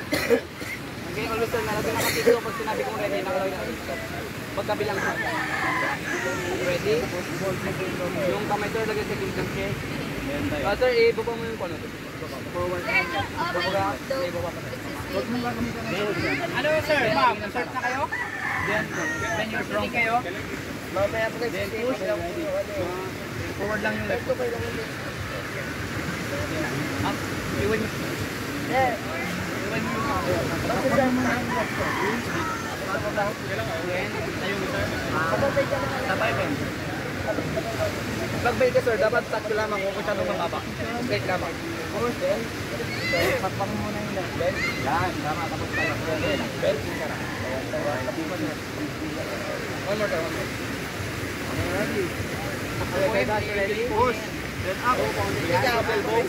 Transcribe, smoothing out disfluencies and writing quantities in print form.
Okay, always sir, nalagay na kasi ito. Pag sinabi kong ready, nakalagay na kasi. Pagkabilang sir. Ready? Yung kamay sir, lagay sa gilid check. Sir, ibaba mo yung kono. Forward. Ibaba pa. Ano sir, ma'am? Start na kayo? Then you're strong kayo? Mamaya po guys, Forward lang yung left. Iwan mo. Iwan mo yung Pag-bait ka sir, dapat sakto lamang kung masyadong mababa. Straight lamang. Pakpang muna yung left. Yan, tama. Tapos tayo. Belt yung sarap. One more time. Ready? Okay, ready? Push. Then up. Elbow.